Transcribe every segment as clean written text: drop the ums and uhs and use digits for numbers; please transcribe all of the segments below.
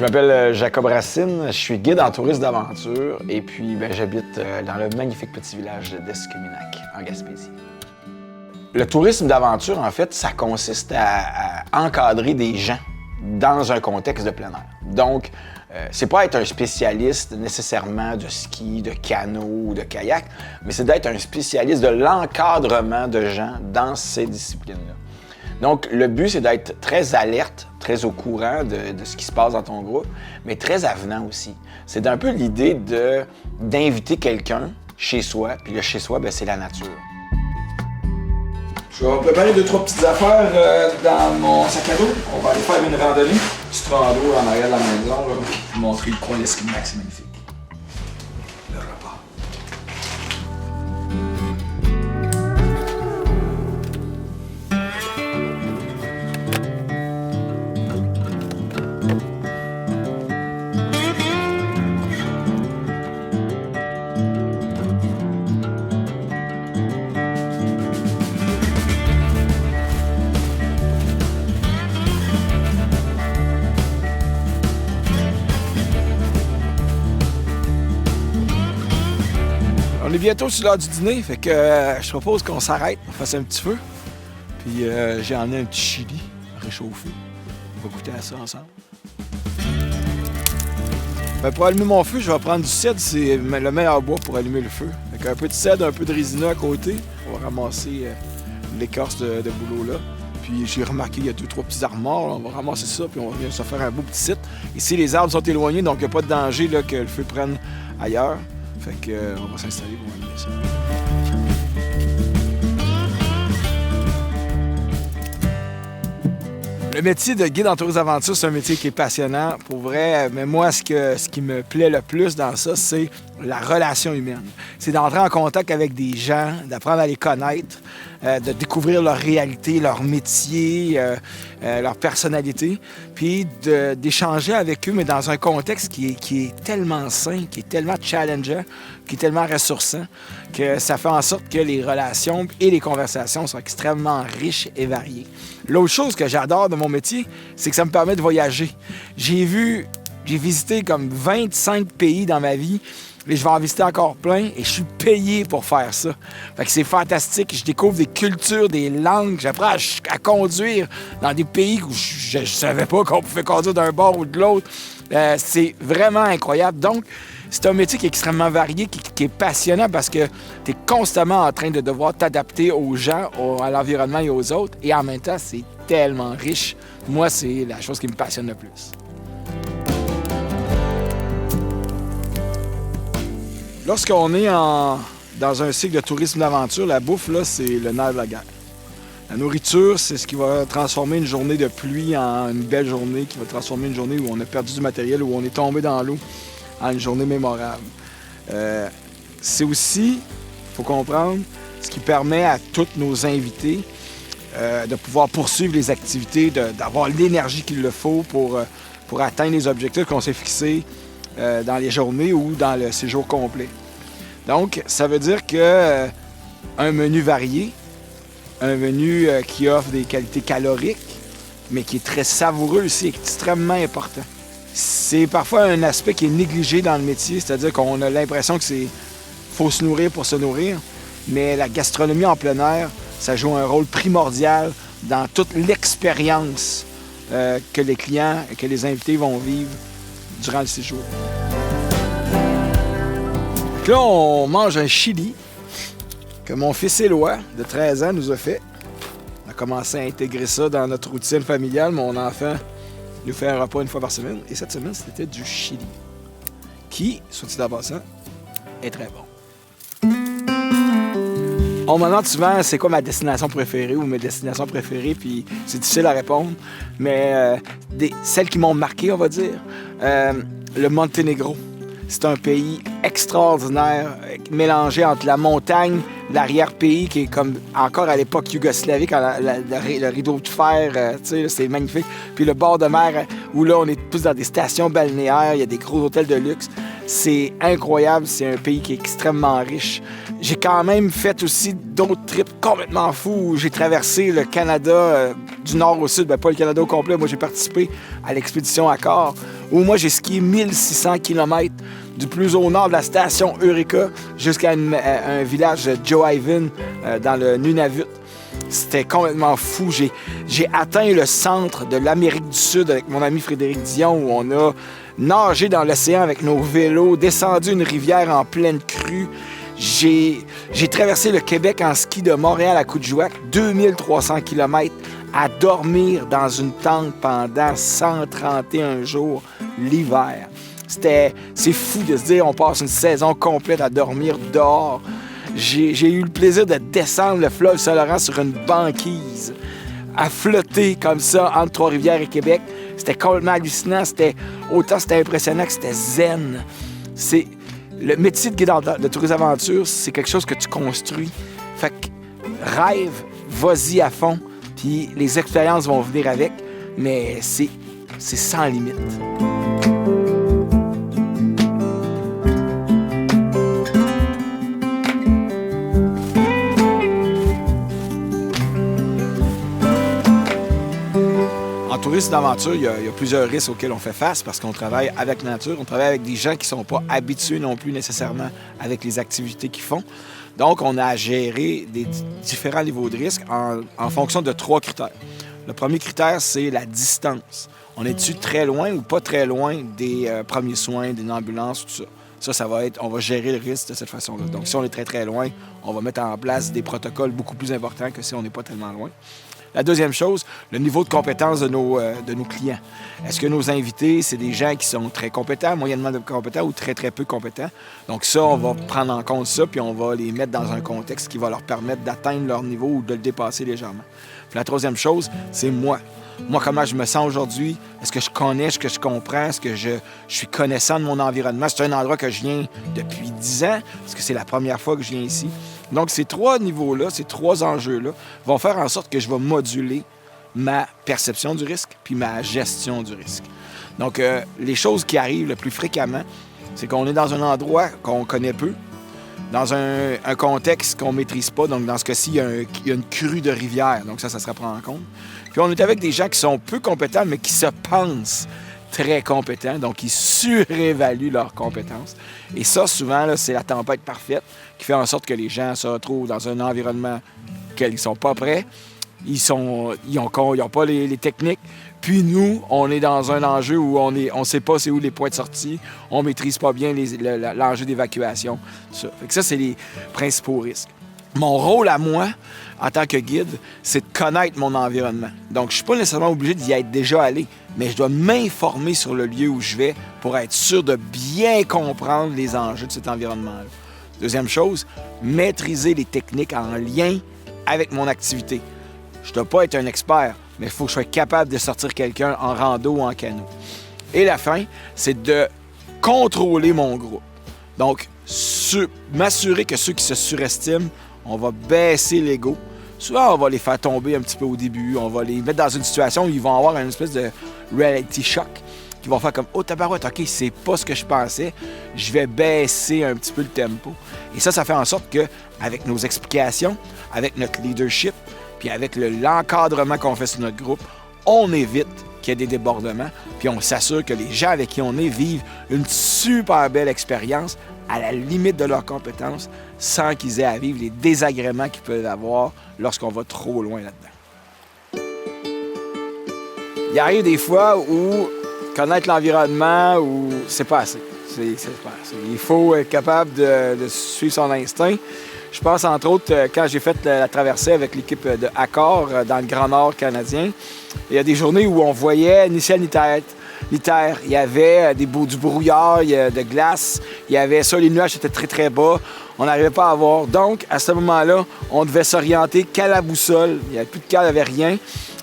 m'appelle Jacob Racine, je suis guide en tourisme d'aventure et puis j'habite dans le magnifique petit village d'Escuminac, en Gaspésie. Le tourisme d'aventure, en fait, ça consiste à encadrer des gens dans un contexte de plein air. Donc, c'est pas être un spécialiste nécessairement de ski, de canot ou de kayak, mais c'est d'être un spécialiste de l'encadrement de gens dans ces disciplines-là. Donc, le but, c'est d'être très alerte, très au courant de ce qui se passe dans ton groupe, mais très avenant aussi. C'est un peu l'idée d'inviter quelqu'un chez soi, puis le chez soi, c'est la nature. Je vais préparer 2-3 petites affaires dans mon sac à dos. On va aller faire une randonnée. Petite rando en arrière de la maison, là, puis vous montrer le coin d'Escuminac, c'est magnifique. Le repas. On est bientôt sur l'heure du dîner, fait que je propose qu'on s'arrête, on fasse un petit feu. Puis j'ai emmené un petit chili réchauffé. On va goûter à ça ensemble. Pour allumer mon feu, je vais prendre du cèdre, c'est le meilleur bois pour allumer le feu. Avec un peu de cèdre, un peu de résina à côté. On va ramasser l'écorce de bouleau là. Puis j'ai remarqué qu'il y a 2-3 petits armoires, on va ramasser ça, puis on va se faire un beau petit site. Ici, les arbres sont éloignés, donc il n'y a pas de danger là, que le feu prenne ailleurs. Fait que on va s'installer pour allumer ça. Le métier de guide en tourisme d'aventure, c'est un métier qui est passionnant, pour vrai. Mais moi, ce qui me plaît le plus dans ça, c'est la relation humaine. C'est d'entrer en contact avec des gens, d'apprendre à les connaître, de découvrir leur réalité, leur métier, leur personnalité, puis d'échanger avec eux, mais dans un contexte qui est tellement sain, qui est tellement challengeant, qui est tellement ressourçant, que ça fait en sorte que les relations et les conversations sont extrêmement riches et variées. L'autre chose que j'adore de mon métier, c'est que ça me permet de voyager. J'ai visité comme 25 pays dans ma vie, et je vais en visiter encore plein, et je suis payé pour faire ça. Fait que c'est fantastique. Je découvre des cultures, des langues. J'apprends à conduire dans des pays où je ne savais pas qu'on pouvait conduire d'un bord ou de l'autre. C'est vraiment incroyable. Donc, c'est un métier qui est extrêmement varié, qui est passionnant parce que tu es constamment en train de devoir t'adapter aux gens, à l'environnement et aux autres. Et en même temps, c'est tellement riche. Moi, c'est la chose qui me passionne le plus. Lorsqu'on est dans un cycle de tourisme d'aventure, la bouffe, là, c'est le nerf de la guerre. La nourriture, c'est ce qui va transformer une journée de pluie en une belle journée, qui va transformer une journée où on a perdu du matériel, où on est tombé dans l'eau, en une journée mémorable. C'est aussi, il faut comprendre, ce qui permet à tous nos invités de pouvoir poursuivre les activités, d'avoir l'énergie qu'il le faut pour atteindre les objectifs qu'on s'est fixés dans les journées ou dans le séjour complet. Donc, ça veut dire que un menu varié, un menu qui offre des qualités caloriques, mais qui est très savoureux aussi, est extrêmement important. C'est parfois un aspect qui est négligé dans le métier, c'est-à-dire qu'on a l'impression que faut se nourrir pour se nourrir, mais la gastronomie en plein air, ça joue un rôle primordial dans toute l'expérience que les clients et que les invités vont vivre durant le séjour. Donc là, on mange un chili que mon fils Éloi, de 13 ans, nous a fait. On a commencé à intégrer ça dans notre routine familiale. Mon enfant nous fait un repas une fois par semaine. Et cette semaine, c'était du chili, qui, soit dit en passant, est très bon. On me demande souvent c'est quoi ma destination préférée ou mes destinations préférées, puis c'est difficile à répondre, mais celles qui m'ont marqué, on va dire, le Monténégro. C'est un pays extraordinaire, mélangé entre la montagne, l'arrière-pays, qui est comme encore à l'époque yougoslavique, le rideau de fer, c'est magnifique. Puis le bord de mer, où là, on est plus dans des stations balnéaires, il y a des gros hôtels de luxe. C'est incroyable, c'est un pays qui est extrêmement riche. J'ai quand même fait aussi d'autres trips complètement fous où j'ai traversé le Canada du nord au sud. Bien, pas le Canada au complet, moi j'ai participé à l'expédition Accor, où moi j'ai skié 1600 km du plus au nord de la station Eureka jusqu'à un village de Joe Ivan dans le Nunavut. C'était complètement fou. J'ai atteint le centre de l'Amérique du Sud avec mon ami Frédéric Dion, où on a nagé dans l'océan avec nos vélos, descendu une rivière en pleine crue. J'ai traversé le Québec en ski de Montréal à Coudjouac, 2300 km, à dormir dans une tente pendant 131 jours l'hiver. C'est fou de se dire on passe une saison complète à dormir dehors. J'ai eu le plaisir de descendre le fleuve Saint-Laurent sur une banquise, à flotter comme ça entre Trois-Rivières et Québec. C'était complètement hallucinant. Autant c'était impressionnant que c'était zen. Le métier de guide de tourisme aventure, c'est quelque chose que tu construis. Fait que rêve, vas-y à fond, puis les expériences vont venir avec, mais c'est sans limite. En tourisme d'aventure, il y a plusieurs risques auxquels on fait face parce qu'on travaille avec la nature, on travaille avec des gens qui ne sont pas habitués non plus nécessairement avec les activités qu'ils font. Donc, on a à gérer des différents niveaux de risque en fonction de 3 critères. Le premier critère, c'est la distance. On est-tu très loin ou pas très loin des premiers soins, d'une ambulance, tout ça? Ça va être, on va gérer le risque de cette façon-là. Donc, si on est très, très loin, on va mettre en place des protocoles beaucoup plus importants que si on n'est pas tellement loin. La deuxième chose, le niveau de compétence de nos clients. Est-ce que nos invités, c'est des gens qui sont très compétents, moyennement compétents ou très, très peu compétents? Donc ça, on va prendre en compte ça, puis on va les mettre dans un contexte qui va leur permettre d'atteindre leur niveau ou de le dépasser légèrement. Puis la troisième chose, c'est moi. Moi, comment je me sens aujourd'hui? Est-ce que je connais, est-ce que je comprends? Est-ce que je suis connaissant de mon environnement? C'est un endroit que je viens depuis 10 ans, parce que c'est la première fois que je viens ici. Donc, ces 3 niveaux-là, ces 3 enjeux-là vont faire en sorte que je vais moduler ma perception du risque puis ma gestion du risque. Donc, les choses qui arrivent le plus fréquemment, c'est qu'on est dans un endroit qu'on connaît peu, dans un contexte qu'on ne maîtrise pas. Donc, dans ce cas-ci, il y a une crue de rivière. Donc, ça sera pris en compte. Puis, on est avec des gens qui sont peu compétents, mais qui se pensent très compétents. Donc, ils surévaluent leurs compétences. Et ça, souvent, là, c'est la tempête parfaite qui fait en sorte que les gens se retrouvent dans un environnement auquel ils ne sont pas prêts. Ils n'ont pas les techniques. Puis nous, on est dans un enjeu où on ne sait pas c'est où les points de sortie. On ne maîtrise pas bien l'enjeu d'évacuation. Ça. Fait que ça, c'est les principaux risques. Mon rôle à moi, en tant que guide, c'est de connaître mon environnement. Donc, je ne suis pas nécessairement obligé d'y être déjà allé, mais je dois m'informer sur le lieu où je vais pour être sûr de bien comprendre les enjeux de cet environnement-là. Deuxième chose, maîtriser les techniques en lien avec mon activité. Je ne dois pas être un expert, mais il faut que je sois capable de sortir quelqu'un en rando ou en canot. Et la fin, c'est de contrôler mon groupe. Donc, m'assurer que ceux qui se surestiment, on va baisser l'ego. Souvent, on va les faire tomber un petit peu au début. On va les mettre dans une situation où ils vont avoir une espèce de reality shock. Qui vont faire comme « Oh, tabarouette, OK, c'est pas ce que je pensais. Je vais baisser un petit peu le tempo. » Et ça fait en sorte qu'avec nos explications, avec notre leadership, puis avec l'encadrement qu'on fait sur notre groupe, on évite qu'il y ait des débordements, puis on s'assure que les gens avec qui on est vivent une super belle expérience à la limite de leurs compétences sans qu'ils aient à vivre les désagréments qu'ils peuvent avoir lorsqu'on va trop loin là-dedans. Il arrive des fois où connaître l'environnement, où c'est pas assez. C'est pas assez. Il faut être capable de suivre son instinct. Je pense, entre autres, quand j'ai fait la traversée avec l'équipe de Accor dans le Grand Nord canadien, il y a des journées où on voyait ni ciel ni terre. Il y avait du brouillard, de glace. Il y avait ça, les nuages étaient très, très bas. On n'arrivait pas à voir. Donc, à ce moment-là, on devait s'orienter qu'à la boussole. Il n'y avait plus de cadre, il n'y avait rien.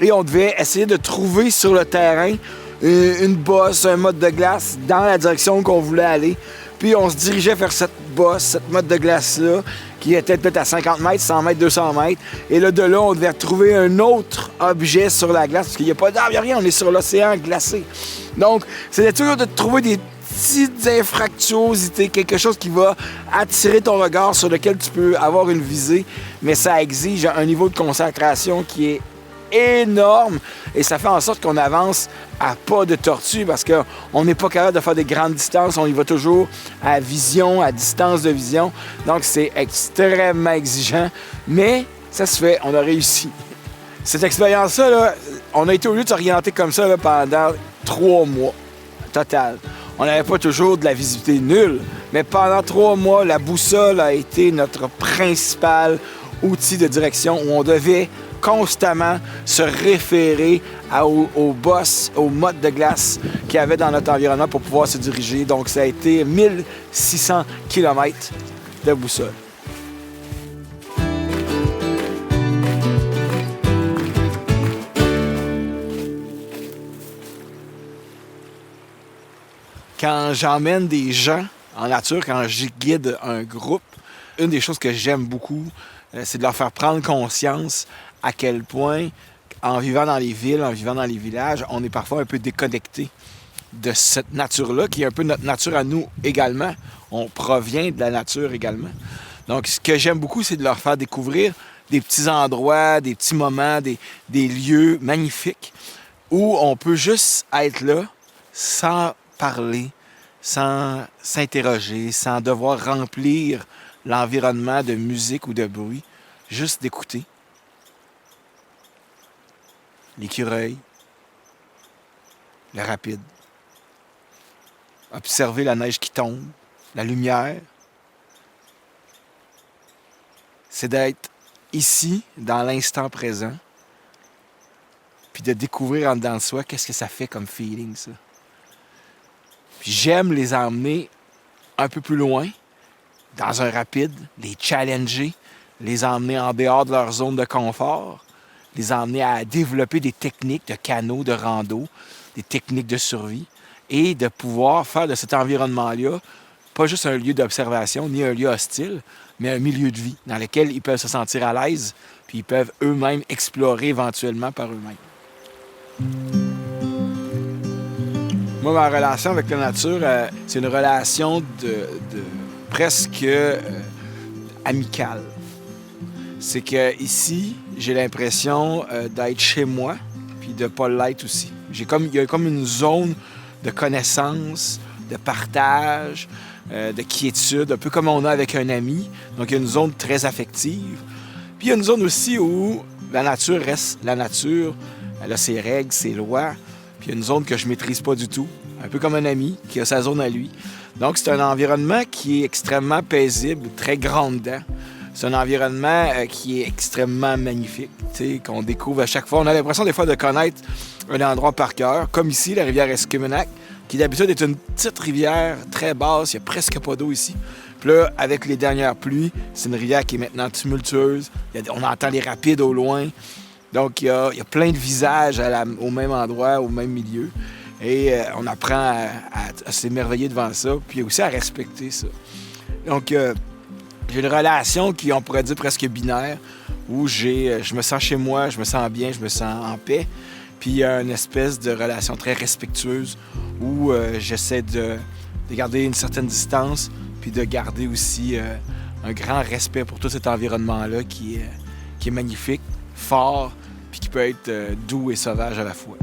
Et on devait essayer de trouver sur le terrain une bosse, un mode de glace dans la direction qu'on voulait aller. Puis on se dirigeait vers cette bosse, cette mode de glace-là, qui était peut-être à 50 mètres, 100 mètres, 200 mètres. Et là, de là, on devait trouver un autre objet sur la glace, parce qu'il n'y a pas d'arbre, il n'y a rien, on est sur l'océan glacé. Donc, c'était toujours de trouver des petites infractuosités, quelque chose qui va attirer ton regard, sur lequel tu peux avoir une visée, mais ça exige un niveau de concentration qui est énorme et ça fait en sorte qu'on avance à pas de tortue parce qu'on n'est pas capable de faire des grandes distances, on y va toujours à vision, à distance de vision, donc c'est extrêmement exigeant, mais ça se fait, on a réussi. Cette expérience-là, là, on a été obligé de s'orienter comme ça là, pendant 3 mois total. On n'avait pas toujours de la visibilité nulle, mais pendant 3 mois, la boussole a été notre principal outil de direction où on devait constamment se référer au boss, au mode de glace qu'il y avait dans notre environnement pour pouvoir se diriger. Donc, ça a été 1600 km de boussole. Quand j'emmène des gens en nature, quand je guide un groupe, une des choses que j'aime beaucoup, c'est de leur faire prendre conscience à quel point, en vivant dans les villes, en vivant dans les villages, on est parfois un peu déconnecté de cette nature-là, qui est un peu notre nature à nous également. On provient de la nature également. Donc, ce que j'aime beaucoup, c'est de leur faire découvrir des petits endroits, des petits moments, des lieux magnifiques où on peut juste être là sans parler, sans s'interroger, sans devoir remplir l'environnement de musique ou de bruit, juste d'écouter. L'écureuil, le rapide, observer la neige qui tombe, la lumière. C'est d'être ici, dans l'instant présent, puis de découvrir en dedans de soi qu'est-ce que ça fait comme feeling, ça. Puis j'aime les emmener un peu plus loin, dans un rapide, les challenger, les emmener en dehors de leur zone de confort, les emmener à développer des techniques de canot, de rando, des techniques de survie, et de pouvoir faire de cet environnement-là pas juste un lieu d'observation, ni un lieu hostile, mais un milieu de vie dans lequel ils peuvent se sentir à l'aise, puis ils peuvent eux-mêmes explorer éventuellement par eux-mêmes. Moi, ma relation avec la nature, c'est une relation de presque amicale. C'est que ici, j'ai l'impression d'être chez moi, puis de pas l'être aussi. Il y a comme une zone de connaissance, de partage, de quiétude, un peu comme on a avec un ami. Donc, il y a une zone très affective. Puis, il y a une zone aussi où la nature reste la nature. Elle a ses règles, ses lois. Puis, il y a une zone que je maîtrise pas du tout. Un peu comme un ami qui a sa zone à lui. Donc, c'est un environnement qui est extrêmement paisible, très grandant. C'est un environnement qui est extrêmement magnifique, qu'on découvre à chaque fois. On a l'impression des fois de connaître un endroit par cœur, comme ici, la rivière Esquimaunac, qui d'habitude est une petite rivière très basse, il n'y a presque pas d'eau ici. Puis là, avec les dernières pluies, c'est une rivière qui est maintenant tumultueuse. On entend les rapides au loin. Donc, il y a plein de visages au même endroit, au même milieu. Et on apprend à s'émerveiller devant ça, puis aussi à respecter ça. Donc, j'ai une relation qui, on pourrait dire, presque binaire, où je me sens chez moi, je me sens bien, je me sens en paix. Puis il y a une espèce de relation très respectueuse où j'essaie de garder une certaine distance, puis de garder aussi un grand respect pour tout cet environnement-là qui est magnifique, fort, puis qui peut être doux et sauvage à la fois.